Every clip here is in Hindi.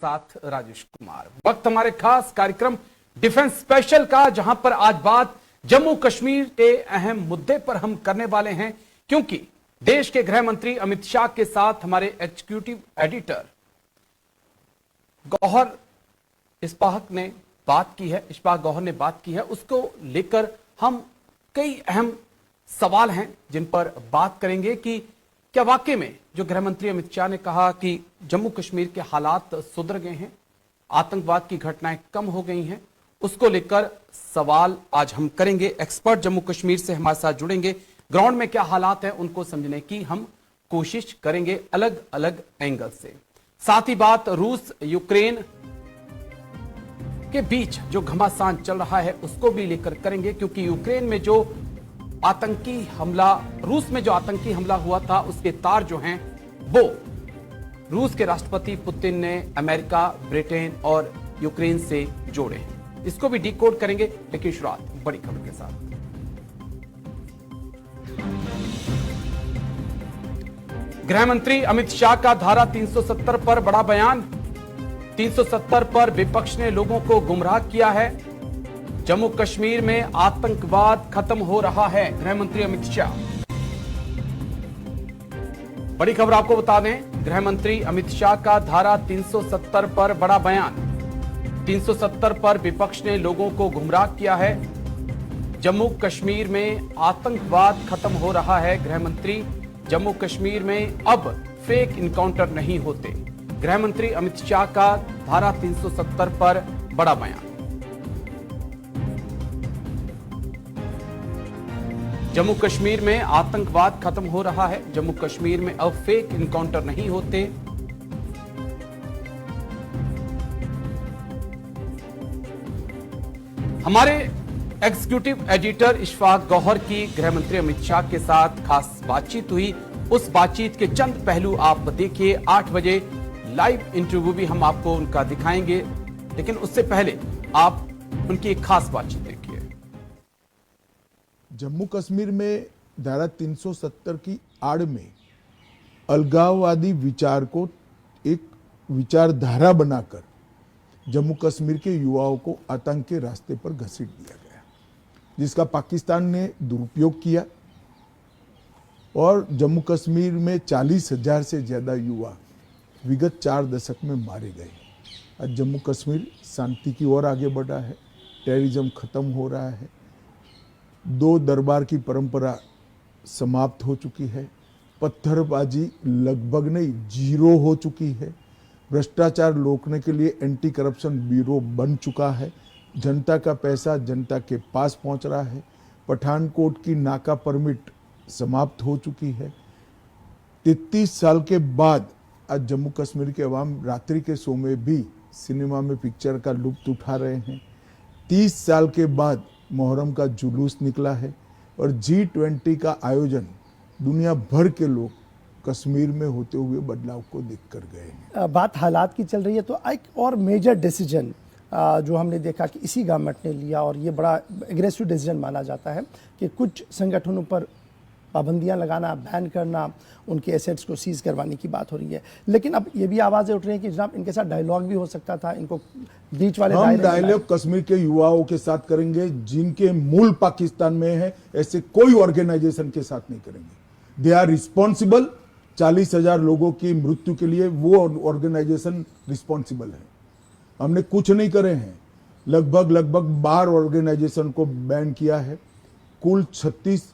साथ राजेश कुमार। वक्त हमारे खास कार्यक्रम डिफेंस स्पेशल का, जहां पर आज बात जम्मू कश्मीर के अहम मुद्दे पर हम करने वाले हैं, क्योंकि देश के गृह मंत्री अमित शाह के साथ हमारे एग्जीक्यूटिव एडिटर गौहर इस्पाहक ने बात की है, इस्पाहक गौहर ने बात की है। उसको लेकर हम कई अहम सवाल हैं जिन पर बात करेंगे कि क्या वाकई में जो गृह मंत्री अमित शाह ने कहा कि जम्मू कश्मीर के हालात सुधर गए हैं, आतंकवाद की घटनाएं कम हो गई हैं, उसको लेकर सवाल आज हम करेंगे। एक्सपर्ट जम्मू कश्मीर से हमारे साथ जुड़ेंगे, ग्राउंड में क्या हालात हैं उनको समझने की हम कोशिश करेंगे अलग अलग एंगल से। साथ ही बात रूस यूक्रेन के बीच जो घमासान चल रहा है उसको भी लेकर करेंगे, क्योंकि यूक्रेन में जो आतंकी हमला, रूस में जो आतंकी हमला हुआ था उसके तार जो हैं वो रूस के राष्ट्रपति पुतिन ने अमेरिका, ब्रिटेन और यूक्रेन से जोड़े हैं। इसको भी डिकोड करेंगे, लेकिन शुरुआत बड़ी खबर के साथ। गृह मंत्री अमित शाह का धारा 370 पर बड़ा बयान। 370 पर विपक्ष ने लोगों को गुमराह किया है। जम्मू कश्मीर में आतंकवाद खत्म हो रहा है, गृह मंत्री अमित शाह। बड़ी खबर आपको बता दें, गृह मंत्री अमित शाह का धारा 370 पर बड़ा बयान। 370 पर विपक्ष ने लोगों को गुमराह किया है। जम्मू कश्मीर में आतंकवाद खत्म हो रहा है, गृह मंत्री। जम्मू कश्मीर में अब फेक इनकाउंटर नहीं होते, गृह मंत्री अमित शाह का धारा 370 पर बड़ा बयान। जम्मू कश्मीर में आतंकवाद खत्म हो रहा है, जम्मू कश्मीर में अब फेक इनकाउंटर नहीं होते। हमारे एग्जीक्यूटिव एडिटर इशफाक गौहर की गृह मंत्री अमित शाह के साथ खास बातचीत हुई। उस बातचीत के चंद पहलू आप देखिए। 8 बजे लाइव इंटरव्यू भी हम आपको उनका दिखाएंगे, लेकिन उससे पहले आप उनकी एक खास बातचीत देखिए। जम्मू कश्मीर में धारा 370 की आड़ में अलगाववादी विचार को एक विचारधारा बनाकर जम्मू कश्मीर के युवाओं को आतंक के रास्ते पर घसीट दिया गया, जिसका पाकिस्तान ने दुरुपयोग किया और जम्मू कश्मीर में 40,000 से ज्यादा युवा विगत 4 दशक में मारे गए। आज जम्मू कश्मीर शांति की ओर आगे बढ़ा है, टेररिज्म खत्म हो रहा है, 2 दरबार की परंपरा समाप्त हो चुकी है, पत्थरबाजी लगभग नहीं जीरो हो चुकी है, भ्रष्टाचार रोकने के लिए एंटी करप्शन ब्यूरो बन चुका है, जनता का पैसा जनता के पास पहुंच रहा है, पठानकोट की नाका परमिट समाप्त हो चुकी है। 33 साल के बाद आज जम्मू कश्मीर के अवाम रात्रि के शो में भी सिनेमा में पिक्चर का लुत्फ उठा रहे हैं। 30 साल के बाद मुहर्रम का जुलूस निकला है और G20 का आयोजन दुनिया भर के लोग कश्मीर में होते हुए बदलाव को देखकर गए हैं। बात हालात की चल रही है, तो एक और मेजर डिसीजन जो हमने देखा कि इसी गवर्नमेंट ने लिया, और ये बड़ा एग्रेसिव डिसीजन माना जाता है कि कुछ संगठनों पर पाबंदियां लगाना, बैन करना, उनके एसेट्स को सीज करवाने की बात हो रही है। लेकिन अब ये भी आवाज़ें उठ रही हैं कि जनाब इनके साथ डायलॉग भी हो सकता था, इनको बीच वाले हम डायलॉग कश्मीर के युवाओं के साथ करेंगे जिनके मूल पाकिस्तान में है, ऐसे कोई ऑर्गेनाइजेशन के साथ नहीं करेंगे। They are responsible. 40,000 लोगों की मृत्यु के लिए वो ऑर्गेनाइजेशन रिस्पॉन्सिबल है। हमने कुछ नहीं करे हैं। लगभग 12 ऑर्गेनाइजेशन को बैन किया है। कुल 36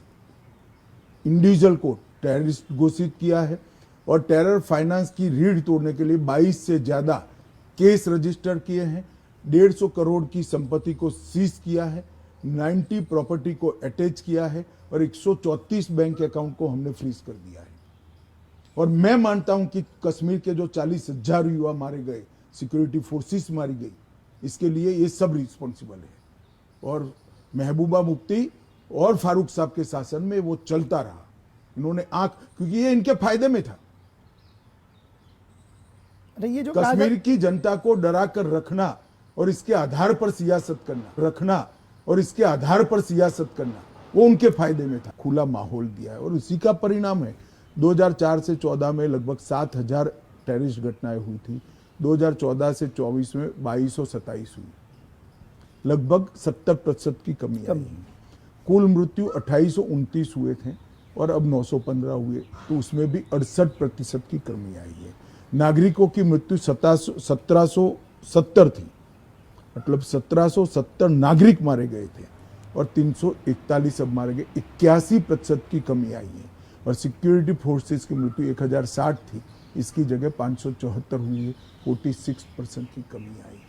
इंडिविजुअल को टेररिस्ट घोषित किया है और टेरर फाइनेंस की रीढ़ तोड़ने के लिए 22 से ज्यादा केस रजिस्टर किए हैं। 150 करोड़ की संपत्ति को सीज किया है, 90 प्रॉपर्टी को अटैच किया है और 134 बैंक अकाउंट को हमने फ्रीज कर दिया है। और मैं मानता हूं कि कश्मीर के जो 40,000 युवा मारे गए, सिक्योरिटी फोर्सेस मारी गई, इसके लिए ये सब रिस्पॉन्सिबल है। और महबूबा मुफ्ती और फारूक साहब के शासन में वो चलता रहा। इन्होंने क्योंकि ये इनके फायदे में था। ये जो कश्मीर की जनता को डरा कर रखना और इसके आधार पर सियासत करना, वो उनके फायदे में था। खुला माहौल दिया है और उसी का परिणाम है 2004 से 14 में लगभग 7,000 टेररिस्ट घटनाएं हुई थी। 2014 से 24 में 2227 हुई, लगभग 70% की कमी आई है। कुल मृत्यु 2829 हुए थे और अब 915 हुए, तो उसमें भी 68% की कमी आई है। नागरिकों की मृत्यु 1770 थी, मतलब 1770 नागरिक मारे गए थे और 341 अब मारे गए, 81% की कमी आई है। और सिक्योरिटी फोर्सेस की मृत्यु 1060 थी, इसकी जगह 574 हुई है, 46% की कमी आई है।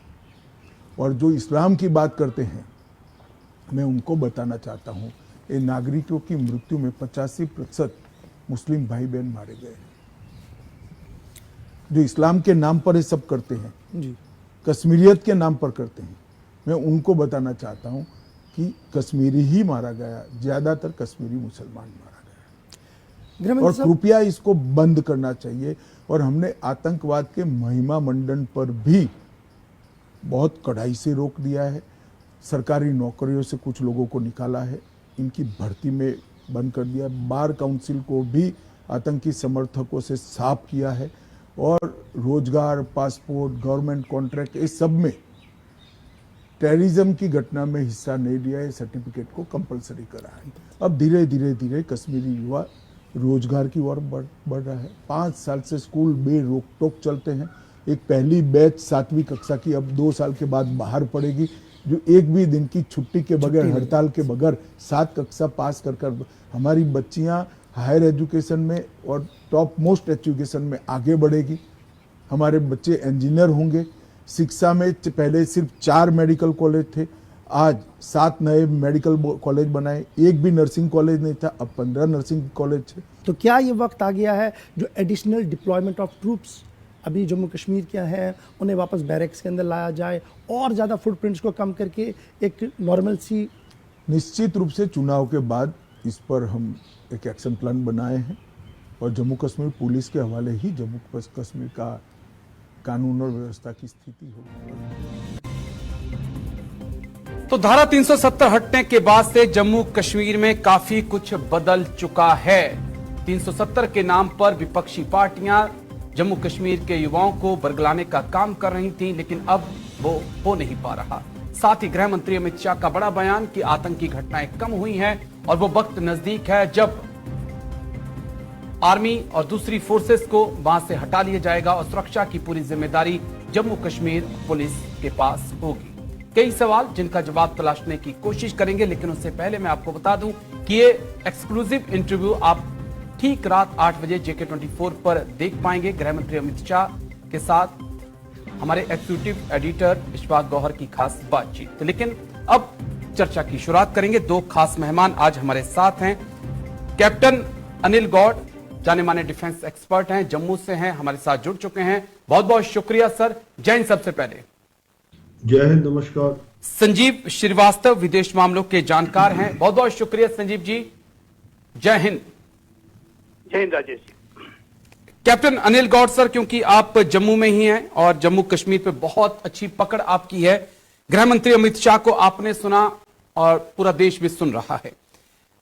और जो इस्लाम की बात करते हैं, मैं उनको बताना चाहता हूँ, ये नागरिकों की मृत्यु में 85% मुस्लिम भाई बहन मारे गए हैं, जो इस्लाम के नाम पर ये सब करते हैं जी। कश्मीरियत के नाम पर करते हैं। मैं उनको बताना चाहता हूं कि कश्मीरी ही मारा गया, ज्यादातर कश्मीरी मुसलमान मारा गया, गृहमंत्री और साहब, कृपया इसको बंद करना चाहिए। और हमने आतंकवाद के महिमा मंडन पर भी बहुत कड़ाई से रोक दिया है। सरकारी नौकरियों से कुछ लोगों को निकाला है, इनकी भर्ती में बंद कर दिया। बार काउंसिल को भी आतंकी समर्थकों से साफ किया है और रोजगार, पासपोर्ट, गवर्नमेंट कॉन्ट्रैक्ट, इस सब में टेररिज्म की घटना में हिस्सा नहीं लिया है, सर्टिफिकेट को कंपलसरी करा है। अब धीरे धीरे कश्मीरी युवा रोजगार की ओर बढ़ रहा है। 5 साल से स्कूल में रोक टोक चलते हैं। एक पहली बैच 7वीं कक्षा की अब 2 साल के बाद बाहर पड़ेगी, जो एक भी दिन की छुट्टी के बगैर, हड़ताल के बगैर 7 कक्षा पास कर हमारी बच्चियां हायर एजुकेशन में और टॉप मोस्ट एजुकेशन में आगे बढ़ेगी। हमारे बच्चे इंजीनियर होंगे। शिक्षा में पहले सिर्फ 4 मेडिकल कॉलेज थे, आज 7 नए मेडिकल कॉलेज बनाए। एक भी नर्सिंग कॉलेज नहीं था, अब 15 नर्सिंग कॉलेज है। तो क्या ये वक्त आ गया है जो एडिशनल डिप्लॉयमेंट ऑफ ट्रूप्स अभी जम्मू कश्मीर के हैं, उन्हें वापस बैरक्स के अंदर लाया जाए और ज़्यादा फुटप्रिंट्स को कम करके एक नॉर्मल सी? निश्चित रूप से चुनाव के बाद इस पर हम एक एक्शन प्लान बनाए हैं और जम्मू कश्मीर पुलिस के हवाले ही जम्मू कश्मीर का कानून और व्यवस्था की स्थिति होगी। तो धारा 370 हटने के बाद से जम्मू कश्मीर में काफी कुछ बदल चुका है। 370 के नाम पर विपक्षी पार्टियां जम्मू कश्मीर के युवाओं को बरगलाने का काम कर रही थी, लेकिन अब वो हो नहीं पा रहा। साथ ही गृह मंत्री अमित शाह का बड़ा बयान कि आतंकी घटनाएं कम हुई हैं और वो वक्त नजदीक है जब आर्मी और दूसरी फोर्सेस को वहां से हटा लिया जाएगा और सुरक्षा की पूरी जिम्मेदारी जम्मू कश्मीर पुलिस के पास होगी। कई सवाल जिनका जवाब तलाशने की कोशिश करेंगे, लेकिन उससे पहले मैं आपको बता दूं कि ये एक्सक्लूसिव इंटरव्यू आप ठीक रात 8 बजे JK24 पर देख पाएंगे। गृह मंत्री अमित शाह के साथ हमारे एग्जीक्यूटिव एडिटर इशफाक गौहर की खास बातचीत। लेकिन अब चर्चा की शुरुआत करेंगे। 2 खास मेहमान आज हमारे साथ हैं। कैप्टन अनिल गौड़, जाने माने डिफेंस एक्सपर्ट हैं, जम्मू से हैं, हमारे साथ जुड़ चुके हैं। बहुत बहुत शुक्रिया सर। जय हिंद। सबसे पहले जय हिंद, नमस्कार। संजीव श्रीवास्तव, विदेश मामलों के जानकार हैं, बहुत बहुत शुक्रिया संजीव जी। जय हिंद। जय हिंद राजेश जी। कैप्टन अनिल गौड़ सर, क्योंकि आप जम्मू में ही हैं और जम्मू कश्मीर पे बहुत अच्छी पकड़ आपकी है, गृह मंत्री अमित शाह को आपने सुना और पूरा देश भी सुन रहा है।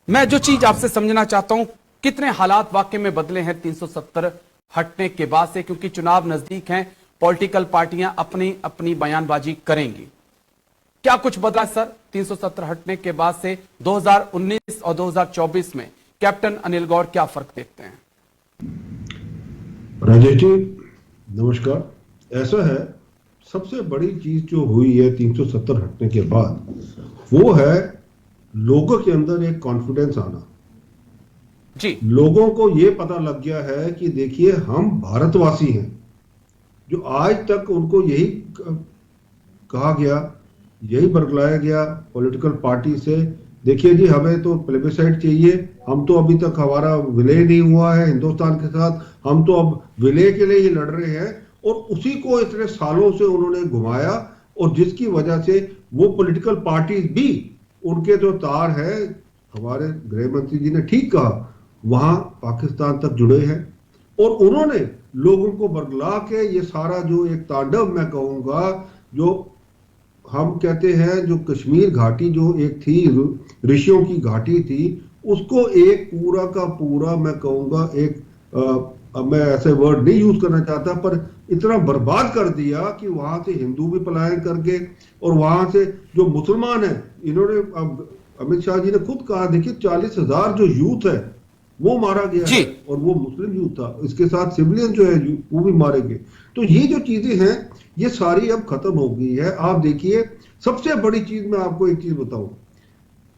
मैं जो चीज आपसे समझना चाहता हूं, कितने हालात वाकई में बदले हैं 370 हटने के बाद से, क्योंकि चुनाव नजदीक हैं, पॉलिटिकल पार्टियां अपनी अपनी बयानबाजी करेंगी। क्या कुछ बदला सर 370 हटने के बाद से 2019 और 2024 में? कैप्टन अनिल गौड़, क्या फर्क देखते हैं? राजेश जी नमस्कार। ऐसा है, सबसे बड़ी चीज जो हुई है 370 हटने के बाद, वो है लोगों के अंदर एक कॉन्फिडेंस आना जी। लोगों को ये पता लग गया है कि देखिए हम भारतवासी हैं। जो आज तक उनको यही कहा गया, यही बरगलाया गया पॉलिटिकल पार्टी से, देखिए जी हमें तो प्लेबिसाइड चाहिए, हम तो अभी तक हमारा विलय नहीं हुआ है हिंदुस्तान के साथ, हम तो अब विलय के लिए ही लड़ रहे हैं, और उसी को इतने सालों से उन्होंने घुमाया, और जिसकी वजह से वो पॉलिटिकल पार्टीज भी उनके जो तार है, हमारे गृह मंत्री जी ने ठीक कहा, वहां पाकिस्तान तक जुड़े हैं, और उन्होंने लोगों को बरगला के ये सारा जो एक तांडव मैं कहूंगा, जो हम कहते हैं जो कश्मीर घाटी जो एक थी, ऋषियों की घाटी थी, उसको एक पूरा का पूरा मैं कहूंगा एक अब मैं ऐसे वर्ड नहीं यूज करना चाहता, पर इतना बर्बाद कर दिया कि वहां से हिंदू भी पलायन करके, और वहां से जो मुसलमान है, इन्होंने अब अमित शाह जी ने खुद कहा, देखिए 40,000 जो यूथ है वो मारा गया है, और वो मुस्लिम यूथ था, इसके साथ सिविलियन जो है वो भी मारे गए। तो ये जो चीजें हैं ये सारी अब खत्म हो गई है। आप देखिए, सबसे बड़ी चीज मैं आपको एक चीज बताऊं,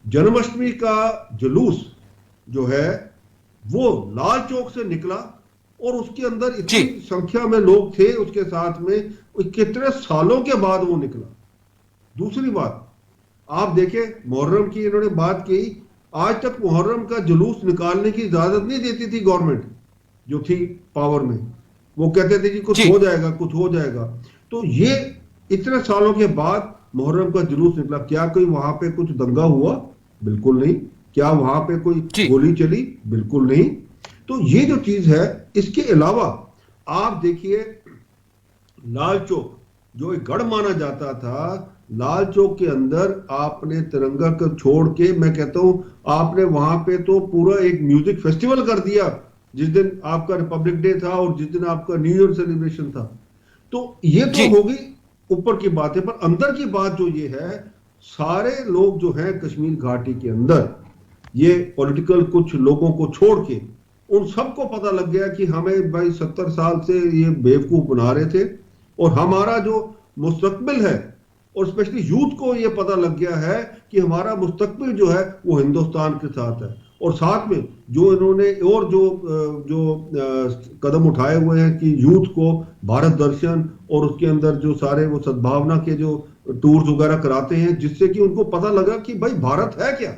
जन्माष्टमी का जुलूस जो है वो लाल चौक से निकला, और उसके अंदर इतनी संख्या में लोग थे उसके साथ में, कितने सालों के बाद वो निकला। दूसरी बात आप देखें, मुहर्रम की इन्होंने बात की, आज तक मुहर्रम का जुलूस निकालने की इजाजत नहीं देती थी गवर्नमेंट जो थी पावर में, वो कहते थे कि कुछ हो जाएगा, कुछ हो जाएगा। तो ये इतने सालों के बाद मुहर्रम का जुलूस निकला, क्या कोई वहां पे कुछ दंगा हुआ? बिल्कुल नहीं। क्या वहां पे कोई गोली चली? बिल्कुल नहीं। तो ये जो चीज है, इसके अलावा आप देखिए, लाल चौक जो एक गढ़ माना जाता था, लाल चौक के अंदर आपने तिरंगा को छोड़ के, मैं कहता हूं आपने वहां पे तो पूरा एक म्यूजिक फेस्टिवल कर दिया, जिस दिन आपका रिपब्लिक डे था और जिस दिन आपका न्यू ईयर सेलिब्रेशन था। तो ये तो होगी ऊपर की बात है, पर अंदर की बात जो ये है, सारे लोग जो हैं कश्मीर घाटी के अंदर, ये पॉलिटिकल कुछ लोगों को छोड़ के उन सबको पता लग गया कि हमें भाई 70 साल से ये बेवकूफ बना रहे थे, और हमारा जो मुस्तकबिल है, और स्पेशली यूथ को ये पता लग गया है कि हमारा मुस्तकबिल जो है वो हिंदुस्तान के साथ है। और साथ में जो इन्होंने और जो कदम उठाए हुए हैं कि यूथ को भारत दर्शन और उसके अंदर जो सारे वो सद्भावना के जो टूर्स वगैरह कराते हैं, जिससे कि उनको पता लगा कि भाई भारत है क्या।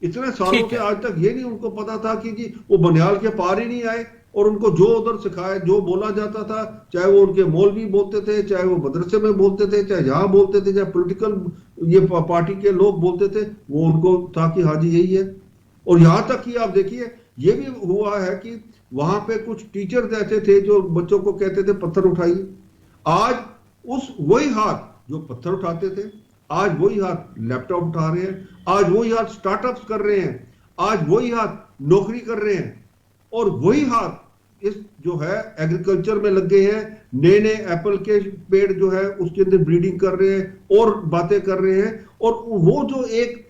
इतने सालों के आज तक ये नहीं उनको पता था कि जी वो बनियाल के पार ही नहीं आए, और उनको जो उधर सिखाए, जो बोला जाता था, चाहे वो उनके मौलवी बोलते थे, चाहे वो मदरसे में बोलते थे, चाहे जहां बोलते थे, चाहे पॉलिटिकल ये पार्टी के लोग बोलते थे, वो उनको था कि हाँ जी यही है। और यहां तक कि आप देखिए, ये भी हुआ है कि वहां पे कुछ टीचर ऐसे थे जो बच्चों को कहते थे पत्थर उठाइए। आज उस वही हाथ जो पत्थर उठाते थे, आज वही हाथ लैपटॉप उठा रहे हैं, आज वही हाथ स्टार्टअप्स कर रहे हैं, आज वही हाथ नौकरी कर रहे हैं, और वही हाथ इस जो है एग्रीकल्चर में लग गए हैं, नए नए एप्पल के पेड़ जो है उसके अंदर ब्रीडिंग कर रहे हैं और बातें कर रहे हैं। और वो जो एक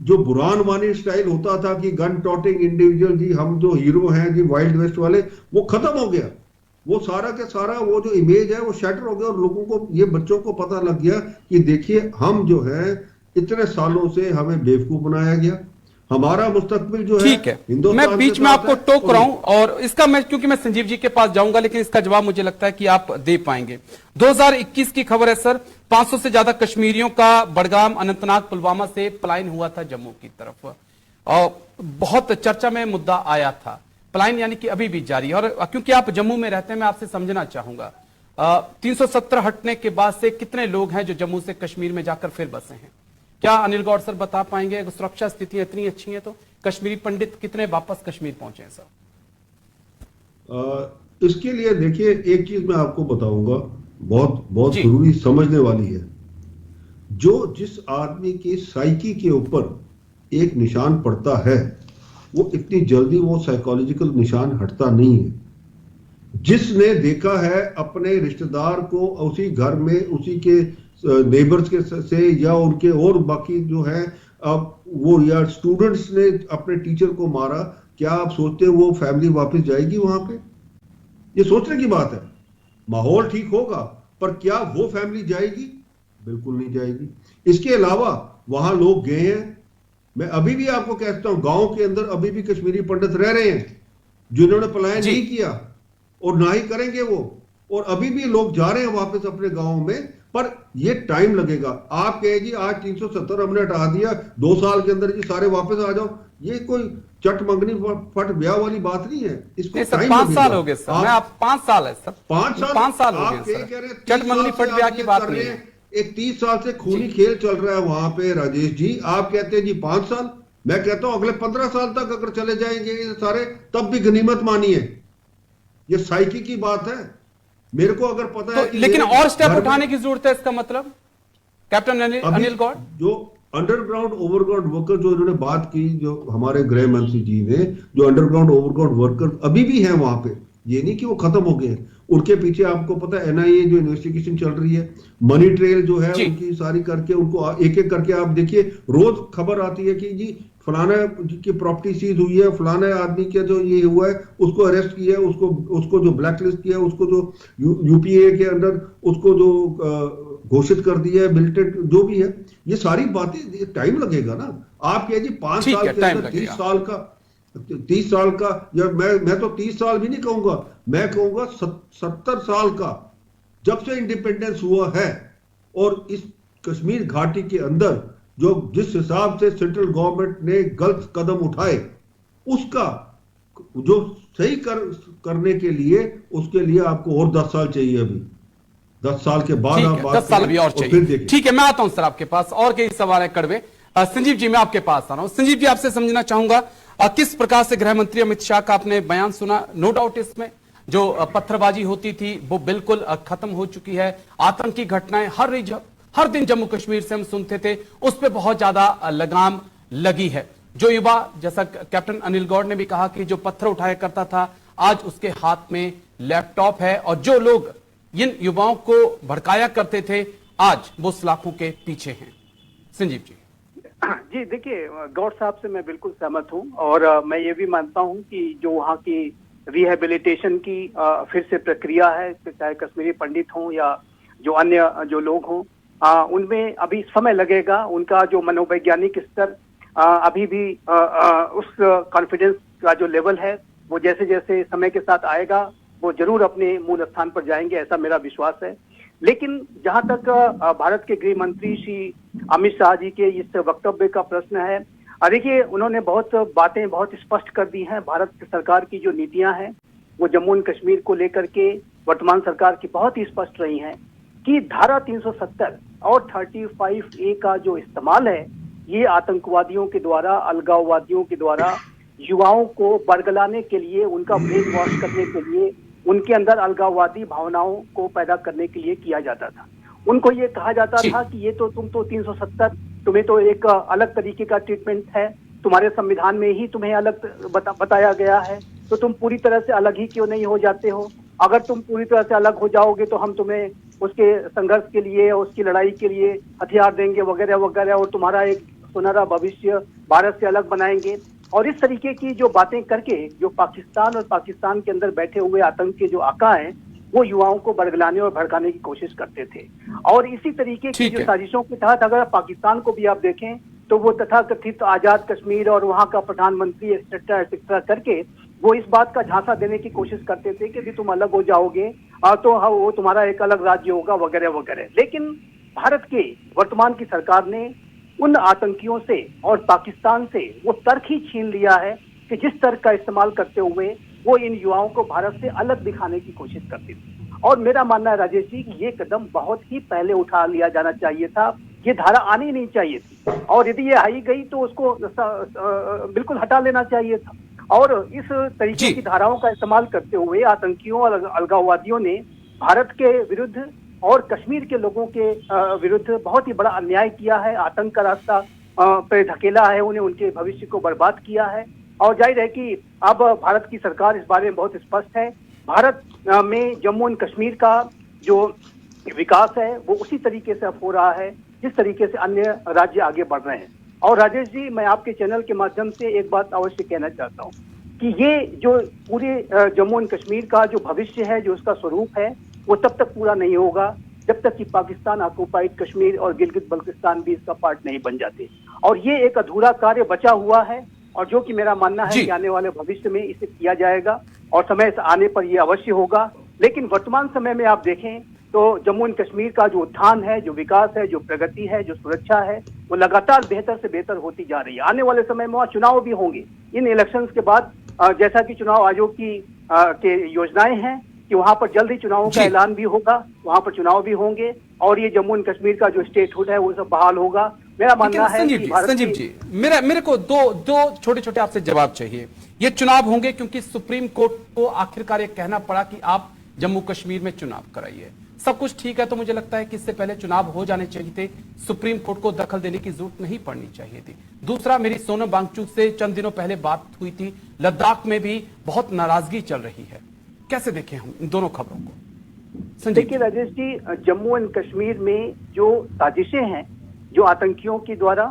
जो बुरान वानी स्टाइल होता था कि गन टॉटिंग इंडिविजुअल जी, हम जो हीरो हैं जी वाइल्ड वेस्ट वाले, वो खत्म हो गया। वो सारा के सारा वो जो इमेज है वो शटर हो गया, और लोगों को, ये बच्चों को पता लग गया कि देखिए हम जो है इतने सालों से हमें बेवकूफ बनाया गया, हमारा मुस्तकबिल जो है। ठीक है, मैं बीच में आपको टोक रहा हूं, और इसका मैं, क्योंकि मैं संजीव जी के पास जाऊंगा, लेकिन इसका जवाब मुझे लगता है कि आप दे पाएंगे। 2021 की खबर है सर, 500 से ज्यादा कश्मीरियों का बडगाम, अनंतनाग, पुलवामा से पलायन हुआ था जम्मू की तरफ, और बहुत चर्चा में मुद्दा आया था। पलायन यानी कि अभी भी जारी है, और क्योंकि आप जम्मू में रहते हैं, मैं आपसे समझना चाहूंगा 370 हटने के बाद से कितने लोग हैं जो जम्मू से कश्मीर में जाकर फिर बसे हैं? क्या अनिल गौड़ सर बता पाएंगे? अगर सुरक्षा स्थितियां इतनी अच्छी हैं तो कश्मीरी पंडित कितने वापस कश्मीर पहुंचे हैं सर? इसके लिए देखिए, एक चीज मैं आपको बताऊंगा, बहुत बहुत जरूरी समझने वाली है। जो जिस आदमी की साइकी के ऊपर एक निशान पड़ता है, वो इतनी जल्दी वो साइकोलॉजिकल निशान हटता नहीं है। जिसने देखा है अपने रिश्तेदार को उसी घर में, उसी के नेबर्स के से, या उनके और बाकी जो है, अब वो या स्टूडेंट्स ने अपने टीचर को मारा, क्या आप सोचते हैं वो फैमिली वापस जाएगी वहां पे? ये सोचने की बात है। माहौल ठीक होगा, पर क्या वो फैमिली जाएगी? बिल्कुल नहीं जाएगी। इसके अलावा वहां लोग गए हैं, मैं अभी भी आपको कहता हूं, गांव के अंदर अभी भी कश्मीरी पंडित रह रहे हैं जिन्होंने पलायन नहीं किया, और ना ही करेंगे वो, और अभी भी लोग जा रहे हैं वापस अपने गांव में, पर ये टाइम लगेगा। आप कहे जी आज 370 हमने हटा दिया, 2 साल के अंदर जी सारे वापस आ जाओ, ये कोई चट मंगनी फट ब्याह वाली बात नहीं है। इसको टाइम 5 साल हो गए सर, मैं आप 5 साल है सर, 5 साल हो गए सर, चट मंगनी फट ब्याह की बात नहीं है। एक 30 साल से खूनी खेल चल रहा है वहां पे राजेश जी, आप कहते हैं जी 5 साल, मैं कहता हूं अगले 15 साल तक अगर चले जाएंगे ये सारे, तब भी गनीमत मानिए। ये साइकी की बात है। मेरे को अगर पता है कि लेकिन और स्टेप उठाने की जरूरत है, इसका मतलब कैप्टन अनिल गौड़, जो अंडरग्राउंड ओवरग्राउंड वर्कर जो इन्होंने बात की, जो हमारे गृह मंत्री जी ने, जो अंडरग्राउंड ओवरग्राउंड वर्कर अभी भी हैं वहां पे, ये नहीं कि वो खत्म हो गए हैं। उनके पीछे आपको पता है एनआईए जो इन्वेस्टिगेशन चल रही है, मनी ट्रेल जो है उनकी सारी करके उनको एक एक करके आप देखिए, रोज खबर आती है कि जी फलाना की प्रॉपर्टी सीज हुई है, फलाना आदमी का जो ये हुआ है उसको अरेस्ट किया है, उसको जो ब्लैकलिस्ट किया है, उसको जो यूपीए के अंदर उसको जो घोषित कर दिया है, मिलिटेंट जो भी है, ये सारी बातें टाइम लगेगा ना। आप कहिए जी 5 साल के अंदर 30 साल का या मैं तो 30 साल भी नहीं कहूंगा, मैं कहूंगा 70 साल का जब से इंडिपेंडेंस हुआ है, और इस कश्मीर घाटी के अंदर जो जिस हिसाब से सेंट्रल गवर्नमेंट ने गलत कदम उठाए, उसका जो सही करने के लिए उसके लिए आपको और 10 साल चाहिए। अभी 10 साल के बाद आप 10 साल भी और चाहिए। ठीक है, मैं आता हूं सर आपके पास, और कई सवाल है कड़वे। संजीव जी, मैं आपके पास आ रहा हूं। संजीव जी, आपसे समझना चाहूंगा किस प्रकार से गृह मंत्री अमित शाह का आपने बयान सुना। नो डाउट इसमें जो पत्थरबाजी होती थी वो बिल्कुल खत्म हो चुकी है। आतंकी घटनाएं हर दिन जम्मू कश्मीर से हम सुनते थे, उस पर बहुत ज्यादा लगाम लगी है। जो युवा, जैसा कैप्टन अनिल गौड़ ने भी कहा कि जो पत्थर उठाया करता था आज उसके हाथ में लैपटॉप है, और जो लोग इन युवाओं को भड़काया करते थे आज वो सलाखों के पीछे हैं। संजीव जी। जी देखिए, गौड़ साहब से मैं बिल्कुल सहमत हूं, और मैं ये भी मानता हूं कि जो वहां की रिहेबिलिटेशन की फिर से प्रक्रिया है, चाहे कश्मीरी पंडित हों या जो अन्य जो लोग हों, उनमें अभी समय लगेगा। उनका जो मनोवैज्ञानिक स्तर अभी भी उस कॉन्फिडेंस का जो लेवल है वो जैसे जैसे समय के साथ आएगा वो जरूर अपने मूल स्थान पर जाएंगे, ऐसा मेरा विश्वास है। लेकिन जहां तक भारत के गृह मंत्री श्री अमित शाह जी के इस वक्तव्य का प्रश्न है, देखिए उन्होंने बहुत बातें बहुत स्पष्ट कर दी हैं। भारत सरकार की जो नीतियां हैं वो जम्मू एंड कश्मीर को लेकर के वर्तमान सरकार की बहुत ही स्पष्ट रही हैं कि धारा 370 और 35A का जो इस्तेमाल है ये आतंकवादियों के द्वारा, अलगाववादियों के द्वारा युवाओं को बरगलाने के लिए, उनका ब्रेन वॉश करने के लिए, उनके अंदर अलगाववादी भावनाओं को पैदा करने के लिए किया जाता था। उनको ये कहा जाता था कि ये तो तुम तो 370, तुम्हें तो एक अलग तरीके का ट्रीटमेंट है, तुम्हारे संविधान में ही तुम्हें अलग बताया गया है, तो तुम पूरी तरह से अलग ही क्यों नहीं हो जाते हो? अगर तुम पूरी तरह से अलग हो जाओगे तो हम तुम्हें उसके संघर्ष के लिए, उसकी लड़ाई के लिए हथियार देंगे वगैरह वगैरह, और तुम्हारा एक सुनहरा भविष्य भारत से अलग बनाएंगे। और इस तरीके की जो बातें करके जो पाकिस्तान और पाकिस्तान के अंदर बैठे हुए आतंक के जो आका हैं वो युवाओं को बरगलाने और भड़काने की कोशिश करते थे। और इसी तरीके की जो साजिशों के तहत अगर पाकिस्तान को भी आप देखें तो वो तथाकथित आजाद कश्मीर और वहां का प्रधानमंत्री एक्सेट्रा एक्सेट्रा करके वो इस बात का झांसा देने की कोशिश करते थे कि तुम अलग हो जाओगे तो वो तुम्हारा एक अलग राज्य होगा वगैरह वगैरह। लेकिन भारत के वर्तमान की सरकार ने उन आतंकियों से और पाकिस्तान से वो तर्क ही छीन लिया है कि जिस तर्क का इस्तेमाल करते हुए वो इन युवाओं को भारत से अलग दिखाने की कोशिश करती थी। और मेरा मानना है राजेश जी कि ये कदम बहुत ही पहले उठा लिया जाना चाहिए था, ये धारा आनी नहीं चाहिए थी, और यदि ये आई गई तो उसको बिल्कुल हटा लेना चाहिए था। और इस तरीके की धाराओं का इस्तेमाल करते हुए आतंकियों और अलगाववादियों ने भारत के विरुद्ध और कश्मीर के लोगों के विरुद्ध बहुत ही बड़ा अन्याय किया है, आतंक का रास्ता पे धकेला है उन्हें, उनके भविष्य को बर्बाद किया है। और जाहिर है कि अब भारत की सरकार इस बारे में बहुत स्पष्ट है। भारत में जम्मू एंड कश्मीर का जो विकास है वो उसी तरीके से अब हो रहा है जिस तरीके से अन्य राज्य आगे बढ़ रहे हैं। और राजेश जी, मैं आपके चैनल के माध्यम से एक बात अवश्य कहना चाहता हूँ कि ये जो पूरे जम्मू एंड कश्मीर का जो भविष्य है, जो उसका स्वरूप है, वो तब तक पूरा नहीं होगा जब तक कि पाकिस्तान ऑक्युपाइड कश्मीर और गिलगित बल्तिस्तान भी इसका पार्ट नहीं बन जाते। और ये एक अधूरा कार्य बचा हुआ है, और जो कि मेरा मानना है कि आने वाले भविष्य में इसे किया जाएगा और समय आने पर यह अवश्य होगा। लेकिन वर्तमान समय में आप देखें तो जम्मू एंड कश्मीर का जो उत्थान है, जो विकास है, जो प्रगति है, जो सुरक्षा है, वो लगातार बेहतर से बेहतर होती जा रही है। आने वाले समय में वहाँ चुनाव भी होंगे इन इलेक्शंस के बाद, जैसा कि चुनाव आयोग की के योजनाएं हैं कि वहां पर जल्द ही चुनावों का ऐलान भी होगा, वहां पर चुनाव भी होंगे और ये जम्मू एंड कश्मीर का जो स्टेटहुड है वो सब बहाल होगा। मेरा मानना है कि संजीव जी, मेरे को दो छोटे छोटे आपसे जवाब चाहिए। ये चुनाव होंगे क्योंकि सुप्रीम कोर्ट को आखिरकार ये कहना पड़ा कि आप जम्मू कश्मीर में चुनाव कराइए। सब कुछ ठीक है, तो मुझे लगता है कि इससे पहले चुनाव हो जाने चाहिए थे, सुप्रीम कोर्ट को दखल देने की जरूरत नहीं पड़नी चाहिए थी। दूसरा, मेरी सोनम वांगचुक से चंद दिनों पहले बात हुई थी, लद्दाख में भी बहुत नाराजगी चल रही है। कैसे देखें हम इन दोनों खबरों को? संजीव देखिए राजेश जी, जम्मू एंड कश्मीर में जो साजिशें हैं, जो आतंकियों के द्वारा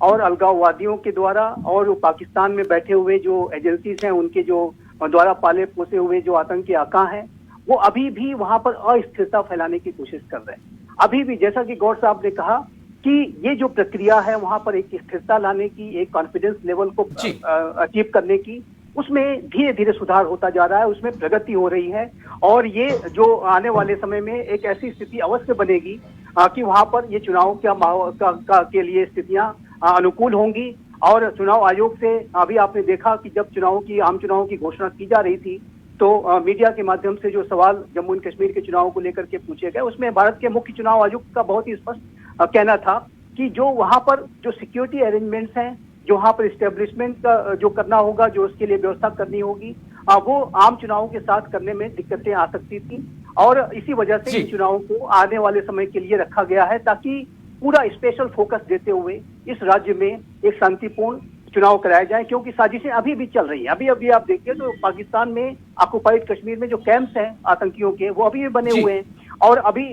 और अलगाववादियों के द्वारा और वो पाकिस्तान में बैठे हुए जो एजेंसीज हैं उनके जो द्वारा पाले पोसे हुए जो आतंकी आका हैं, वो अभी भी वहां पर अस्थिरता फैलाने की कोशिश कर रहे हैं। अभी भी जैसा कि गौर साहब ने कहा कि ये जो प्रक्रिया है वहां पर एक स्थिरता लाने की, एक कॉन्फिडेंस लेवल को अचीव करने की, उसमें धीरे धीरे सुधार होता जा रहा है, उसमें प्रगति हो रही है। और ये जो आने वाले समय में एक ऐसी स्थिति अवश्य बनेगी कि वहां पर ये चुनाव के लिए स्थितियां अनुकूल होंगी। और चुनाव आयोग से अभी आपने देखा कि जब आम चुनावों की घोषणा की जा रही थी तो मीडिया के माध्यम से जो सवाल जम्मू एंड कश्मीर के चुनाव को लेकर के पूछे गए, उसमें भारत के मुख्य चुनाव आयुक्त का बहुत ही स्पष्ट कहना था कि जो वहां पर जो सिक्योरिटी अरेंजमेंट्स हैं, जो वहां पर इस्टेब्लिशमेंट का जो करना होगा, जो उसके लिए व्यवस्था करनी होगी, वो आम चुनावों के साथ करने में दिक्कतें आ सकती थी। और इसी वजह से इन चुनावों को आने वाले समय के लिए रखा गया है ताकि पूरा स्पेशल फोकस देते हुए इस राज्य में एक शांतिपूर्ण चुनाव कराए जाए, क्योंकि साजिशें अभी भी चल रही हैं। अभी अभी आप देखिए तो पाकिस्तान में ऑक्युपाइड कश्मीर में जो कैंप्स हैं आतंकियों के, वो अभी भी बने हुए हैं। और अभी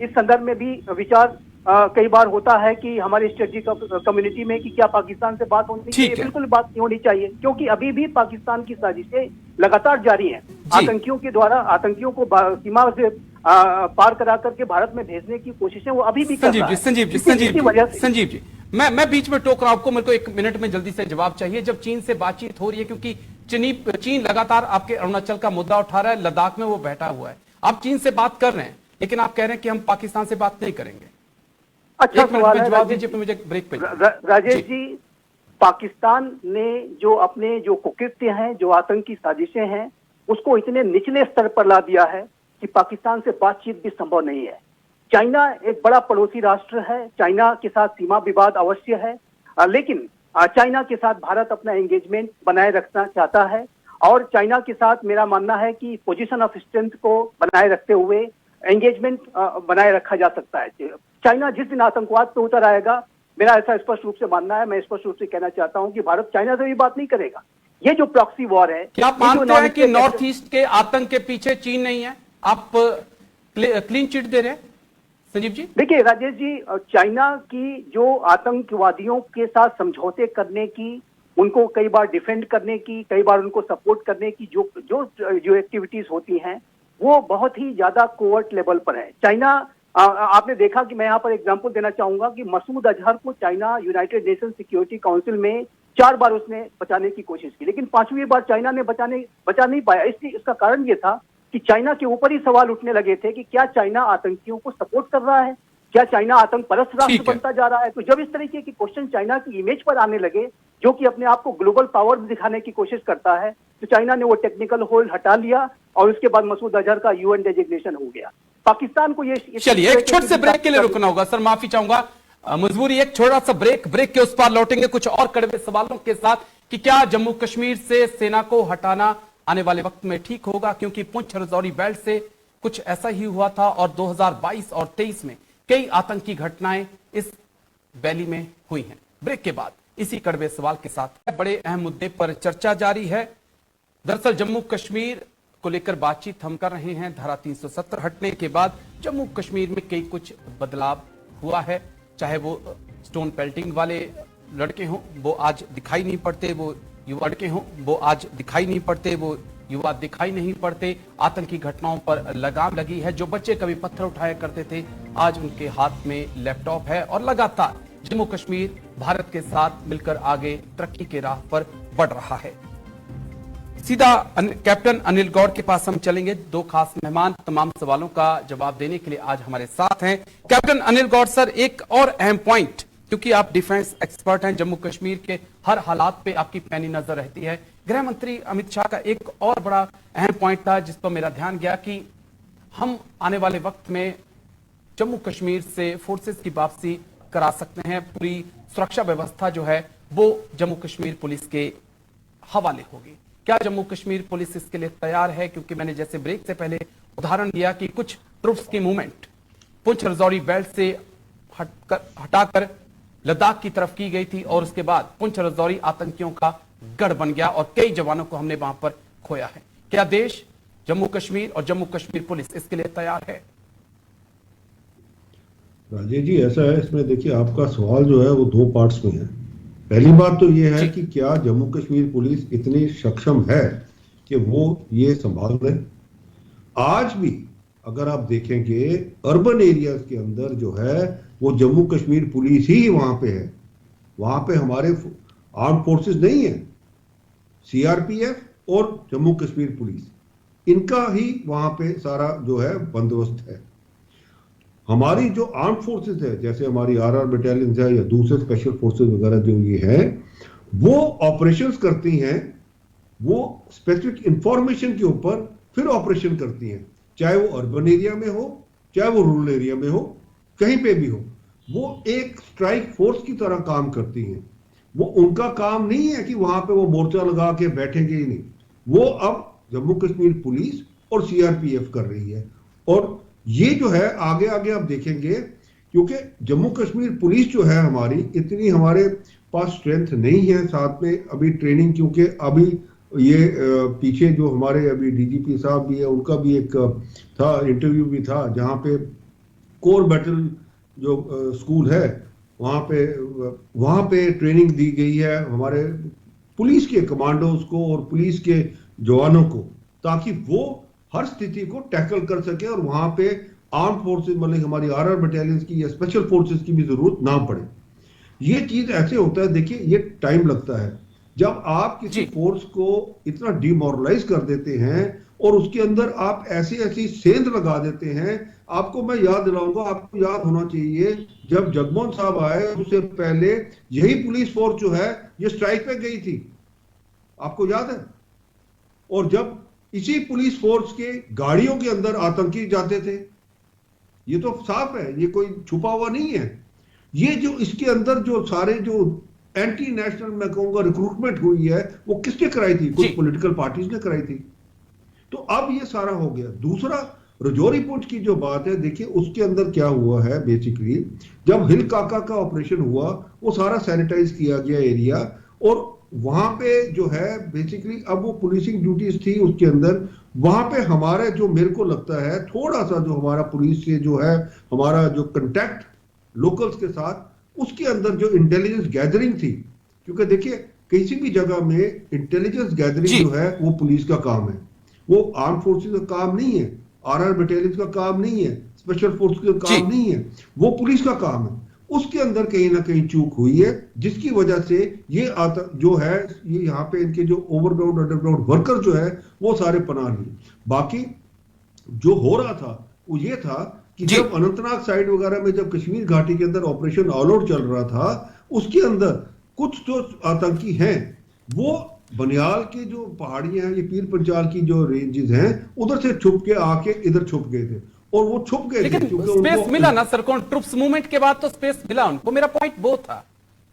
इस संदर्भ में भी विचार कई बार होता है कि हमारे स्ट्रेटेजिक कम्युनिटी में कि क्या पाकिस्तान से बात होनी चाहिए। बिल्कुल बात नहीं होनी चाहिए, क्योंकि अभी भी पाकिस्तान की साजिशें लगातार जारी हैं। आतंकियों के द्वारा आतंकियों को सीमा से पार करा करके भारत में भेजने की कोशिशें वो अभी भी कर रहा है। संजीव जी, मैं बीच में टोक रहा हूं, आपको मेरे को 1 मिनट में जल्दी से जवाब चाहिए। जब चीन से बातचीत हो रही है, क्योंकि चीन लगातार आपके अरुणाचल का मुद्दा उठा रहा है, लद्दाख में वो बैठा हुआ है, आप चीन से बात कर रहे हैं, लेकिन आप कह रहे हैं कि हम पाकिस्तान से बात नहीं करेंगे। अच्छा सवाल है जवाब दीजिए, मुझे ब्रेक पे। राजेश जी, पाकिस्तान ने जो अपने जो कुकृत्य हैं, जो आतंकी साजिशें हैं, उसको इतने निचले स्तर पर ला दिया है कि पाकिस्तान से बातचीत भी संभव नहीं है। चाइना एक बड़ा पड़ोसी राष्ट्र है, चाइना के साथ सीमा विवाद अवश्य है, लेकिन चाइना के साथ भारत अपना एंगेजमेंट बनाए रखना चाहता है। और चाइना के साथ मेरा मानना है कि पोजीशन ऑफ स्ट्रेंथ को बनाए रखते हुए एंगेजमेंट बनाए रखा जा सकता है। चाइना जिस दिन आतंकवाद पे उतर आएगा, मेरा ऐसा स्पष्ट रूप से मानना है, मैं स्पष्ट रूप से कहना चाहता हूं कि भारत चाइना से भी बात नहीं करेगा। ये जो प्रॉक्सी वॉर है, क्या आप मानते हैं कि नॉर्थ ईस्ट के आतंक के पीछे चीन नहीं है? आप क्लीन चिट दे रहे हैं संजीव जी? देखिए राजेश जी, चाइना की जो आतंकवादियों के साथ समझौते करने की, उनको कई बार डिफेंड करने की, कई बार उनको सपोर्ट करने की जो एक्टिविटीज होती हैं, वो बहुत ही ज्यादा कोवर्ट लेवल पर है। चाइना, आपने देखा कि मैं यहाँ पर एग्जांपल देना चाहूंगा कि मसूद अजहर को China United nation security council में 4 बार उसने बचाने की कोशिश की, लेकिन 5वीं बार चाइना ने बचा नहीं पाया। इसलिए इसका कारण ये था कि चाइना के ऊपर ही सवाल उठने लगे थे कि क्या चाइना आतंकियों को सपोर्ट कर रहा है, क्या चाइना आतंक परस्त राष्ट्र बनता जा रहा है। तो जब इस तरीके की क्वेश्चन चाइना की इमेज पर आने लगे, जो कि अपने आप को ग्लोबल पावर दिखाने की कोशिश करता है, तो चाइना ने वो टेक्निकल होल्ड हटा लिया और उसके बाद मसूद अजहर का यूएन डेजिग्नेशन हो गया। पाकिस्तान को ये चलिए एक छोटे से ब्रेक के लिए रुकना होगा सर, माफी चाहूंगा, मजबूरी, एक छोटा सा ब्रेक के उस पार लौटेंगे कुछ और कड़वे सवालों के साथ कि क्या जम्मू कश्मीर से सेना को हटाना आने वाले वक्त में ठीक होगा, क्योंकि पुंछ राजौरी बेल्ट से कुछ ऐसा ही हुआ था और 2022 और 23 में कई आतंकी घटनाएं इस वैली में हुई हैं। ब्रेक के बाद इसी कड़वे सवाल के साथ बड़े अहम मुद्दे पर चर्चा जारी है। दरअसल जम्मू कश्मीर को लेकर बातचीत हम कर रहे हैं। धारा 370 हटने के बाद जम्मू कश्मीर में कई कुछ बदलाव हुआ है, चाहे वो स्टोन पेल्टिंग वाले लड़के हों, वो आज दिखाई नहीं पड़ते, वो युवा लड़के हों, वो आज दिखाई नहीं पड़ते, वो युवा दिखाई नहीं पड़ते। आतंकी घटनाओं पर लगाम लगी है। जो बच्चे कभी पत्थर उठाया करते थे, आज उनके हाथ में लैपटॉप है और लगातार जम्मू कश्मीर भारत के साथ मिलकर आगे तरक्की के राह पर बढ़ रहा है। सीधा कैप्टन अनिल गौड़ के पास हम चलेंगे। 2 खास मेहमान तमाम सवालों का जवाब देने के लिए आज हमारे साथ हैं। कैप्टन अनिल गौड़ सर, एक और अहम पॉइंट, क्योंकि आप डिफेंस एक्सपर्ट हैं, जम्मू कश्मीर के हर हालात पे आपकी पैनी नजर रहती है। गृह मंत्री अमित शाह का एक और बड़ा अहम पॉइंट था जिस पर मेरा ध्यान गया कि हम आने वाले वक्त में जम्मू कश्मीर से फोर्सेस की वापसी करा सकते हैं। पूरी सुरक्षा व्यवस्था जो है वो जम्मू कश्मीर पुलिस के हवाले होगी। क्या जम्मू कश्मीर पुलिस इसके लिए तैयार है? क्योंकि मैंने जैसे ब्रेक से पहले उदाहरण दिया कि कुछ ट्रुप्स की मूवमेंट पुंछ राजौरी बेल्ट से हटाकर लद्दाख की तरफ की गई थी और उसके बाद पुंछ राजौरी आतंकियों का गढ़ बन गया और कई जवानों को हमने वहां पर खोया है। क्या देश जम्मू कश्मीर और जम्मू कश्मीर पुलिस इसके लिए तैयार है? राजेश जी, ऐसा है, इसमें देखिए आपका सवाल जो है वो दो पार्ट्स में है। पहली बात तो ये है कि क्या जम्मू कश्मीर पुलिस इतनी सक्षम है कि वो ये संभाल ले? आज भी अगर आप देखेंगे अर्बन एरियाज के अंदर जो है वो जम्मू कश्मीर पुलिस ही वहां पे है। वहां पे हमारे आर्म फोर्सेस नहीं है, सीआरपीएफ और जम्मू कश्मीर पुलिस, इनका ही वहां पे सारा जो है बंदोबस्त है। हमारी जो आर्म फोर्सेस है, जैसे हमारी आरआर बटालियन है या दूसरे स्पेशल फोर्सेस वगैरह जो ये है, वो ऑपरेशंस करती हैं, वो स्पेसिफिक इंफॉर्मेशन के ऊपर फिर ऑपरेशन करती हैं, चाहे वो अर्बन एरिया में हो, चाहे वो रूरल एरिया में हो, कहीं पे भी हो। वो एक स्ट्राइक फोर्स की तरह काम करती हैं। वो उनका काम नहीं है कि वहां पे वो मोर्चा लगा के बैठेंगे ही नहीं। वो अब जम्मू कश्मीर पुलिस और सीआरपीएफ कर रही है। और ये जो है आगे आगे आप देखेंगे, क्योंकि जम्मू कश्मीर पुलिस जो है हमारी, इतनी हमारे पास स्ट्रेंथ नहीं है, साथ में अभी ट्रेनिंग, क्योंकि अभी ये पीछे जो हमारे अभी डीजीपी साहब भी है, उनका भी एक था इंटरव्यू भी था, जहां पे कोर बैटल जो स्कूल है वहां पे ट्रेनिंग दी गई है हमारे पुलिस के कमांडोज को और पुलिस के जवानों को, ताकि वो हर स्थिति को टैकल कर सके और वहां पे आर्म फोर्सेस, मतलब हमारी आरआर बटालियंस की या स्पेशल फोर्सेस की भी जरूरत ना पड़े। ये चीज ऐसे होता है, देखिए ये टाइम लगता है। जब आप किसी फोर्स को इतना डिमोरलाइज कर देते हैं और उसके अंदर आप ऐसी ऐसी सेंध लगा देते हैं, आपको मैं याद दिलाऊंगा, आपको याद होना चाहिए जब जगमोहन साहब आए उससे पहले यही पुलिस फोर्स जो है ये स्ट्राइक पे गई थी, आपको याद है? और जब इसी पुलिस फोर्स के गाड़ियों के अंदर आतंकी जाते थे, ये तो साफ है, ये कोई छुपा हुआ नहीं है। ये जो इसके अंदर जो सारे जो एंटी नेशनल मैं कहूंगा रिक्रूटमेंट हुई है, वो किसने कराई थी? कुछ पॉलिटिकल पार्टीज ने कराई थी। तो अब ये सारा हो गया। दूसरा, रजौरी पुंछ की जो बात है, देखिए उसके अंदर क्या हुआ है बेसिकली, जब हिल काका का ऑपरेशन हुआ वो सारा सैनिटाइज किया गया एरिया, और वहां पे जो है बेसिकली अब वो पुलिसिंग ड्यूटीज थी उसके अंदर, वहां पे हमारे जो मेरे को लगता है थोड़ा सा जो हमारा पुलिस से जो है हमारा जो कंटेक्ट लोकल्स के साथ, उसके अंदर जो इंटेलिजेंस गैदरिंग थी, क्योंकि देखिए किसी भी जगह में इंटेलिजेंस गैदरिंग जो है वो पुलिस का काम है, वो आर्म फोर्सेस का काम नहीं है, आरआर बटालियन का काम नहीं है, स्पेशल फोर्स का काम नहीं है, वो पुलिस का काम है। उसके अंदर कहीं ना कहीं चूक हुई है, जिसकी वजह से ये जो है ये यहाँ पे इनके जो ओवरग्राउंड अंडरग्राउंड वर्कर जो है वो सारे पनाह लिए। बाकी जो हो रहा था वो ये था कि जब अनंतनाग साइड वगैरह में जब कश्मीर घाटी के अंदर ऑपरेशन ऑल आउट चल रहा था, उसके अंदर कुछ जो आतंकी हैं वो बनियाल की जो पहाड़ियां हैं, ये पीर पंचाल की जो रेंजेस हैं, उधर से छुप के आके इधर छुप गए थे, और वो छुप गए लेकिन थे स्पेस मिला ना सर, कौन ट्रुप्स मूवमेंट के बाद तो स्पेस मिला उनको। मेरा पॉइंट वो था,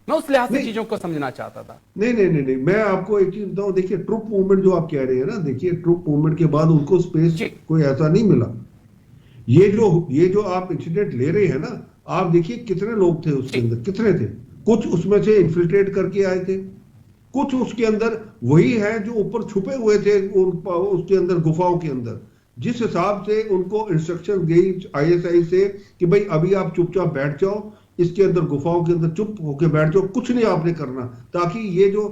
मैं उस लिहाज से चीजों को समझना चाहता था। नहीं, मैं आपको एक चीज बताऊं, देखिए ट्रुप मूवमेंट जो आप कह रहे हैं ना, देखिए ट्रुप मूवमेंट के बाद उनको स्पेस कोई ऐसा नहीं मिला। ये जो आप इंसिडेंट ले रहे हैं ना, आप देखिए कितने लोग थे उसके अंदर, कितने थे। कुछ उसमें से इन्फिल्ट्रेट करके आए थे, कुछ उसके अंदर वही है जो ऊपर छुपे हुए थे उसके अंदर गुफाओं के अंदर। जिस हिसाब से उनको इंस्ट्रक्शन गई आईएसआई से कि भाई अभी आप चुपचाप बैठ जाओ, इसके अंदर गुफाओं के अंदर चुप होकर बैठ जाओ, कुछ नहीं आपने करना, ताकि ये जो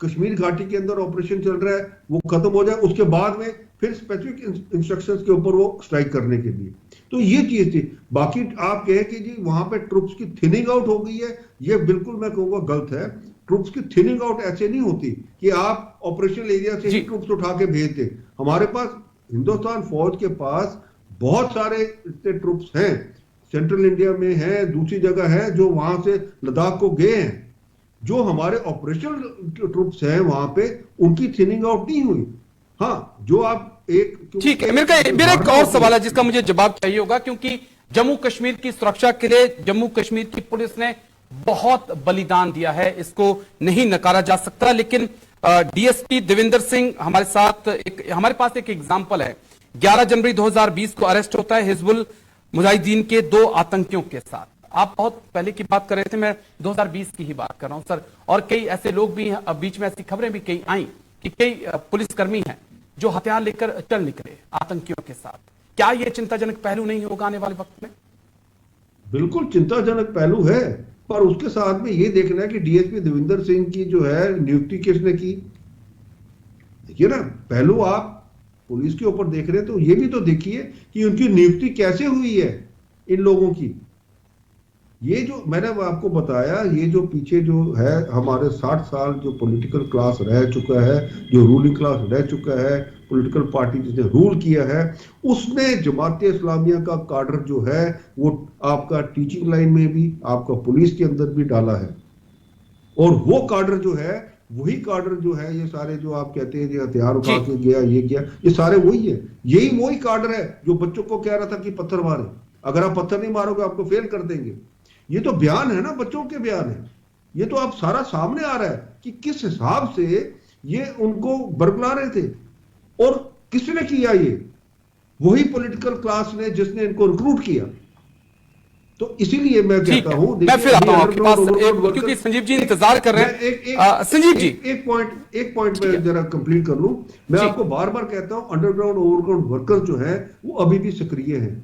कश्मीर घाटी के अंदर ऑपरेशन चल रहा है वो खत्म हो जाए, उसके बाद में फिर स्पेसिफिक इंस्ट्रक्शंस के ऊपर वो स्ट्राइक करने के लिए। तो ये चीज थी। बाकी आप कहे कि जी वहां पे ट्रुप्स की थिनिंग आउट हो गई है, ये बिल्कुल मैं कहूंगा गलत है। ट्रुप्स की थिनिंग आउट ऐसे नहीं होती कि आप ऑपरेशनल एरिया से ही ट्रुप्स उठा के भेज दे। हमारे पास हिंदुस्तान फौज के पास बहुत सारे ट्रुप्स हैं, सेंट्रल इंडिया में है, दूसरी जगह है, जो वहां से लद्दाख को गए हैं। जो हमारे ऑपरेशनल ट्रुप्स हैं वहां पे, उनकी थिनिंग आउट नहीं हुई। हाँ, जो आप एक ठीक है, मेरा एक और सवाल है जिसका मुझे जवाब चाहिए होगा, क्योंकि जम्मू कश्मीर की सुरक्षा के लिए जम्मू कश्मीर की पुलिस ने बहुत बलिदान दिया है, इसको नहीं नकारा जा सकता। लेकिन डीएसपी देविंदर सिंह हमारे साथ, हमारे पास एक एग्जाम्पल है। 11 जनवरी 2020 को अरेस्ट होता है हिजबुल मुजाहिदीन के 2 आतंकियों के साथ। आप बहुत पहले की बात कर रहे थे, मैं 2020 की ही बात कर रहा हूं सर। और कई ऐसे लोग भी हैं, बीच में ऐसी खबरें भी कई आई कि कई पुलिसकर्मी हैं जो हथियार लेकर चल निकले आतंकियों के साथ, क्या यह चिंताजनक पहलू नहीं होगा आने वाले वक्त में? बिल्कुल चिंताजनक पहलू है, पर उसके साथ में ये देखना है कि डीएसपी देविंदर सिंह की जो है नियुक्ति किसने की। देखिए ना, पहलू आप पुलिस के ऊपर देख रहे हैं तो ये भी तो देखिए कि उनकी नियुक्ति कैसे हुई है इन लोगों की। ये जो मैंने आपको बताया, ये जो पीछे जो है हमारे 60 साल जो पॉलिटिकल क्लास रह चुका है, जो रूलिंग क्लास रह चुका है, पॉलिटिकल पार्टी जिसने रूल किया है, उसने जमात इस्लामिया का काडर जो है वो आपका टीचिंग लाइन में भी, आपका पुलिस के अंदर भी डाला है। और वो काडर जो है, वही काडर जो है, ये सारे जो आप कहते हैं हथियार उठा के गया, ये गया, ये सारे वही है। यही वही काडर है जो बच्चों को कह रहा था कि पत्थर मारे, अगर आप पत्थर नहीं मारोगे आपको फेल कर देंगे। ये तो बयान है ना, बच्चों के बयान है। ये तो आप सारा सामने आ रहा है कि किस हिसाब से ये उनको बरगला रहे थे और किसने किया। ये वही पॉलिटिकल क्लास ने जिसने इनको रिक्रूट किया। तो इसीलिए मैं कहता हूं, मैं फिर आता हूं आपके पास, क्योंकि संजीव जी इंतजार कर रहे हैं। संजीव जी एक पॉइंट में जरा कंप्लीट कर लूं। मैं आपको बार बार कहता हूं, अंडरग्राउंड ओवरग्राउंड वर्कर्स जो है वो अभी भी सक्रिय हैं।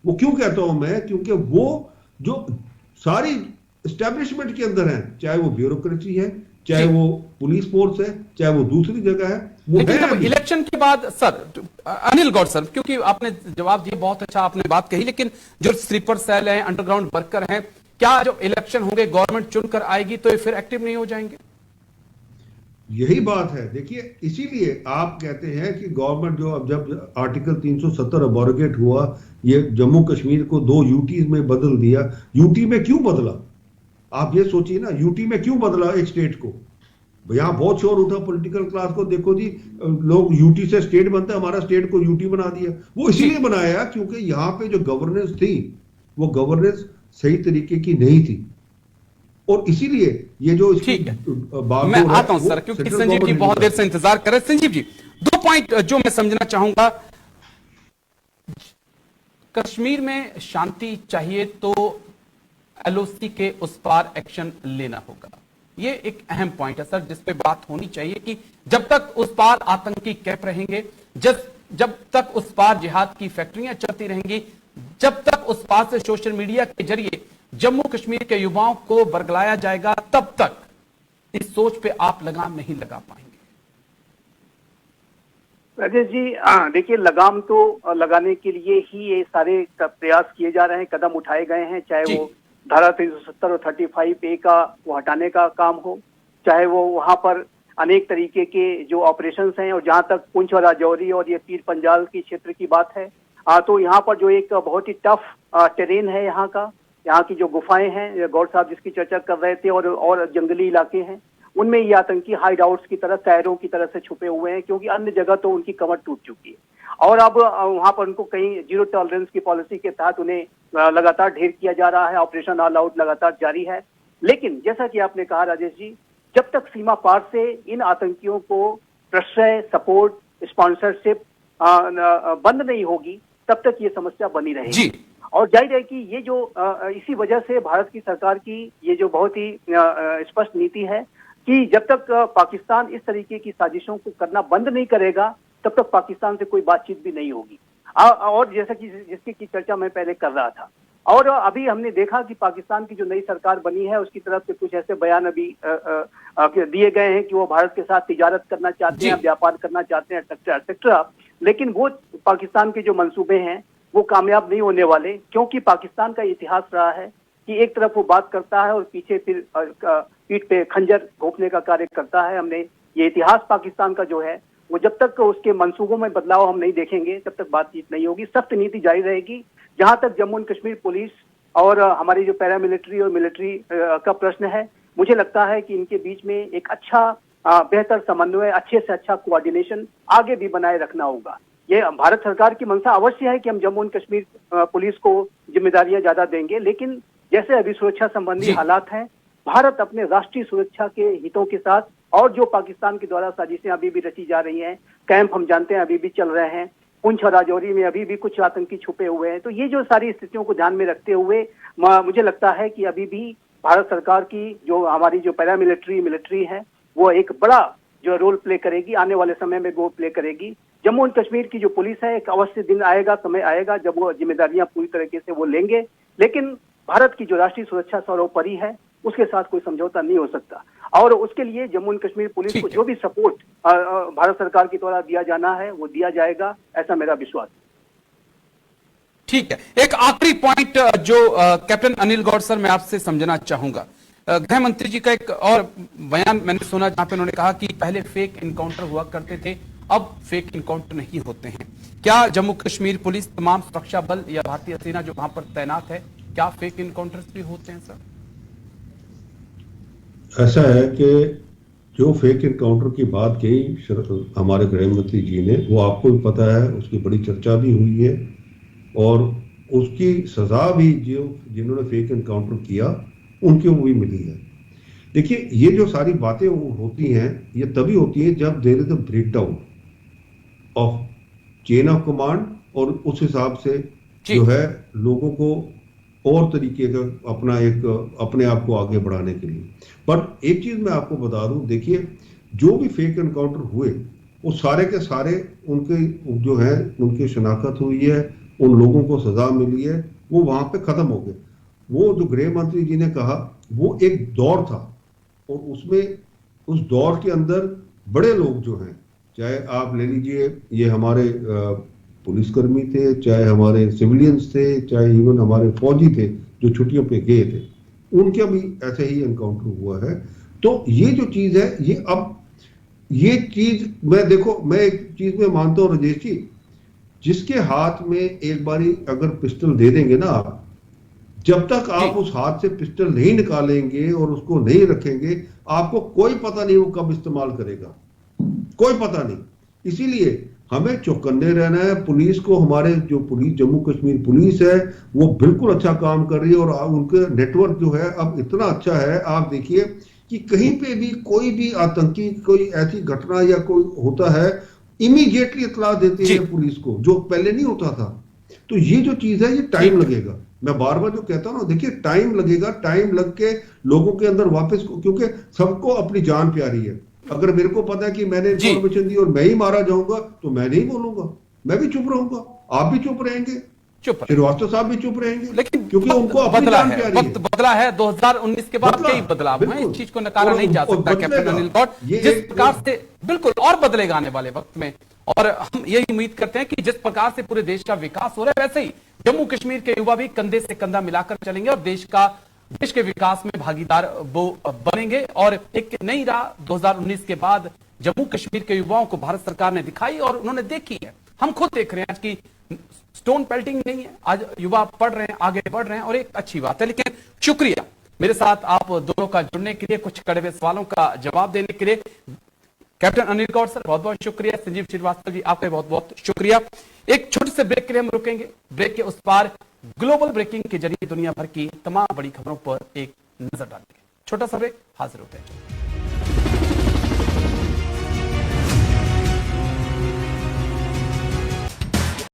वो क्यों कहता हूं मैं? क्योंकि वो जो सारी एस्टेब्लिशमेंट के अंदर है, चाहे वो ब्यूरोक्रेसी है, चाहे वो पुलिस फोर्स है, चाहे वो दूसरी जगह है, वो लेकिन है जब इलेक्शन के बाद सर, अनिल गौड़ सर, क्योंकि आपने जवाब दिया, बहुत अच्छा आपने बात कही, लेकिन जो स्लीपर सेल है, अंडरग्राउंड वर्कर हैं, क्या जो इलेक्शन होंगे गवर्नमेंट चुनकर आएगी तो ये फिर एक्टिव नहीं हो जाएंगे? यही बात है। देखिए, इसीलिए आप कहते हैं कि गवर्नमेंट जो अब जब आर्टिकल 370 अबॉर्गेट हुआ, ये जम्मू कश्मीर को 2 यूटी में बदल दिया। यूटी में क्यों बदला? आप ये सोचिए ना, यूटी में क्यों बदला एक स्टेट को? यहां बहुत शोर उठा पॉलिटिकल क्लास को, देखो जी लोग यूटी से स्टेट बनता है, हमारा स्टेट को यूटी बना दिया। वो इसीलिए बनाया क्योंकि यहां पे जो गवर्नेंस थी वो गवर्नेंस सही तरीके की नहीं थी। और इसीलिए ये जो मैं आता हूं सर, क्योंकि संजीव जी बहुत देर से इंतजार कर रहे हैं। संजीव जी, 2 पॉइंट जो मैं समझना चाहूंगा। कश्मीर में शांति चाहिए तो एलओसी के उस पार एक्शन लेना होगा। ये एक अहम पॉइंट है सर, जिस पे बात होनी चाहिए कि जब तक उस पार आतंकी कैंप रहेंगे, जब तक उस पार जिहाद की फैक्ट्रियां चलती रहेंगी, जब तक उस पार से सोशल मीडिया के जरिए जम्मू कश्मीर के युवाओं को बरगलाया जाएगा, तब तक इस सोच पे आप लगाम नहीं लगा पाएंगे। राजेश जी, देखिए, लगाम तो लगाने के लिए ही ये सारे प्रयास किए जा रहे हैं, कदम उठाए गए हैं, चाहे वो धारा 370 और 35A का वो हटाने का काम हो, चाहे वो वहां पर अनेक तरीके के जो ऑपरेशंस हैं, और जहां तक पुंछ और राजौरी और ये पीर पंजाल की क्षेत्र की बात है, तो यहाँ पर जो एक बहुत ही टफ टेरेन है यहाँ की जो गुफाएं हैं, गौर साहब जिसकी चर्चा कर रहे थे, और जंगली इलाके हैं, उनमें ये आतंकी हाइड आउट्स की तरह, कैरों की तरह से छुपे हुए हैं, क्योंकि अन्य जगह तो उनकी कमर टूट चुकी है। और अब वहां पर उनको कहीं जीरो टॉलरेंस की पॉलिसी के तहत उन्हें लगातार ढेर किया जा रहा है। ऑपरेशन ऑल आउट लगातार जारी है। लेकिन जैसा कि आपने कहा राजेश जी, जब तक सीमा पार से इन आतंकियों को प्रश्रय, सपोर्ट, स्पॉन्सरशिप बंद नहीं होगी, तब तक ये समस्या बनी रहेगी। और जाहिर है कि ये जो इसी वजह से भारत की सरकार की ये जो बहुत ही स्पष्ट नीति है कि जब तक पाकिस्तान इस तरीके की साजिशों को करना बंद नहीं करेगा, तब तक पाकिस्तान से कोई बातचीत भी नहीं होगी। और जैसा कि जिसकी चर्चा मैं पहले कर रहा था, और अभी हमने देखा कि पाकिस्तान की जो नई सरकार बनी है उसकी तरफ से कुछ ऐसे बयान अभी दिए गए हैं कि वो भारत के साथ तिजारत करना चाहते हैं, व्यापार करना चाहते हैं, एक्सेट्रा एक्सेट्रा। लेकिन वो पाकिस्तान के जो मंसूबे हैं वो कामयाब नहीं होने वाले, क्योंकि पाकिस्तान का इतिहास रहा है कि एक तरफ वो बात करता है और पीछे फिर पीठ पे खंजर घोंपने का कार्य करता है। हमने ये इतिहास पाकिस्तान का जो है, वो जब तक उसके मंसूबों में बदलाव हम नहीं देखेंगे तब तक बातचीत नहीं होगी। सख्त नीति जारी रहेगी। जहां तक जम्मू एंड कश्मीर पुलिस और हमारी जो पैरामिलिट्री और मिलिट्री का प्रश्न है, मुझे लगता है कि इनके बीच में एक अच्छा बेहतर समन्वय, अच्छे से अच्छा कोऑर्डिनेशन आगे भी बनाए रखना होगा। ये भारत सरकार की मंशा अवश्य है कि हम जम्मू एंड कश्मीर पुलिस को जिम्मेदारियां ज्यादा देंगे, लेकिन जैसे अभी सुरक्षा संबंधी हालात हैं, भारत अपने राष्ट्रीय सुरक्षा के हितों के साथ, और जो पाकिस्तान के द्वारा साजिशें अभी भी रची जा रही हैं, कैंप हम जानते हैं अभी भी चल रहे हैं, पुंछ और राजौरी में अभी भी कुछ आतंकी छुपे हुए हैं, तो ये जो सारी स्थितियों को ध्यान में रखते हुए मुझे लगता है कि अभी भी भारत सरकार की जो हमारी जो पैरामिलिट्री मिलिट्री है, वो एक बड़ा जो रोल प्ले करेगी, आने वाले समय में वो प्ले करेगी। जम्मू एंड कश्मीर की जो पुलिस है, एक अवश्य दिन आएगा, समय आएगा जब वो जिम्मेदारियां पूरी तरीके से वो लेंगे। लेकिन भारत की जो राष्ट्रीय सुरक्षा सर्वोपरि है, उसके साथ कोई समझौता नहीं हो सकता। और उसके लिए जम्मू एंड कश्मीर पुलिस को जो भी सपोर्ट भारत सरकार के द्वारा दिया जाना है वो दिया जाएगा, ऐसा मेरा विश्वास है। ठीक है, एक आखिरी पॉइंट जो कैप्टन अनिल गौड़ सर मैं आपसे समझना चाहूंगा। गृह मंत्री जी का एक और बयान मैंने सुना जहां पे उन्होंने कहा कि पहले फेक इनकाउंटर हुआ करते थे, अब फेक इनकाउंटर नहीं होते हैं। क्या जम्मू कश्मीर पुलिस, तमाम सुरक्षा बल या भारतीय सेना जो वहां पर तैनात है, क्या फेक इनकाउंटर्स भी होते हैं सर? ऐसा है कि जो फेक इनकाउंटर की बात कही हमारे गृह मंत्री जी ने, वो आपको भी पता है, उसकी बड़ी चर्चा भी हुई है और उसकी सजा भी जिन्होंने फेक इनकाउंटर किया उनके वो भी मिली है। देखिए, ये जो सारी बातें होती हैं, ये तभी होती है जब there is a breakdown of chain of command और उस हिसाब से जो है लोगों को और तरीके का अपने आप को आगे बढ़ाने के लिए। पर एक चीज मैं आपको बता दूं, देखिए जो भी फेक एनकाउंटर हुए वो सारे के सारे उनके जो है उनकी शनाख्त हुई है, उन लोगों को सजा मिली है, वो वहां पे खत्म हो गए। वो जो गृह मंत्री जी ने कहा वो एक दौर था और उसमें उस दौर के अंदर बड़े लोग जो हैं, चाहे आप ले लीजिए ये हमारे पुलिसकर्मी थे, चाहे हमारे सिविलियंस थे, चाहे इवन हमारे फौजी थे जो छुट्टियों पे गए थे, उनका भी ऐसे ही एनकाउंटर हुआ है। तो ये जो चीज है, ये चीज मैं एक चीज में मानता हूं राजेश जी, जिसके हाथ में एक बारी अगर पिस्टल दे देंगे ना आप, जब तक आप उस हाथ से पिस्टल नहीं निकालेंगे और उसको नहीं रखेंगे, आपको कोई पता नहीं वो कब इस्तेमाल करेगा, कोई पता नहीं। इसीलिए हमें चौकन्ने रहना है। पुलिस को, हमारे जो पुलिस जम्मू कश्मीर पुलिस है वो बिल्कुल अच्छा काम कर रही है और उनके नेटवर्क जो है अब इतना अच्छा है, आप देखिए कि कहीं पे भी कोई भी आतंकी कोई ऐसी घटना या कोई होता है, इमीडिएटली इत्तला देती है पुलिस को, जो पहले नहीं होता था। तो ये जो चीज है, ये टाइम लगेगा। मैं बार बार जो कहता हूं ना, देखिए टाइम लगेगा, टाइम लग के लोगों के अंदर वापस, क्योंकि सबको अपनी जान प्यारी है। अगर मेरे को पता है कि मैंने इन्फॉर्मेशन दी और मैं ही मारा जाऊंगा तो मैं नहीं बोलूंगा, मैं भी चुप रहूंगा, आप भी चुप रहेंगे, श्रीवास्तव साहब भी चुप रहेंगे, लेकिन क्योंकि उनको अपनी जान प्यारी है। वक्त बदला है, 2019 के बाद कई बदलाव हैं, इस चीज को नकारा नहीं जा सकता कैप्टन अनिल गौड़। जिस प्रकार से बिल्कुल और बदलेगा आने वाले वक्त में, और हम यही उम्मीद करते हैं कि जिस प्रकार से पूरे देश का विकास हो रहा है, वैसे ही जम्मू कश्मीर के युवा भी कंधे से कंधा मिलाकर चलेंगे और देश के विकास में भागीदार वो बनेंगे। और एक नई राह 2019 के बाद जम्मू कश्मीर के युवाओं को भारत सरकार ने दिखाई और उन्होंने देखी है। हम खुद देख रहे हैं आज की स्टोन पेल्टिंग नहीं है, आज युवा पढ़ रहे हैं, आगे बढ़ रहे हैं और एक अच्छी बात है। लेकिन शुक्रिया मेरे साथ आप दोनों का जुड़ने के लिए, कुछ कड़वे सवालों का जवाब देने के लिए। कैप्टन अनिल गौड़ सर बहुत बहुत शुक्रिया, संजीव श्रीवास्तव जी आपका बहुत बहुत शुक्रिया। एक छोटे से ब्रेक के लिए हम रुकेंगे, ब्रेक के उस पार ग्लोबल ब्रेकिंग के जरिए दुनिया भर की तमाम बड़ी खबरों पर एक नजर डालेंगे। छोटा सा ब्रेक, हाजिर होते हैं।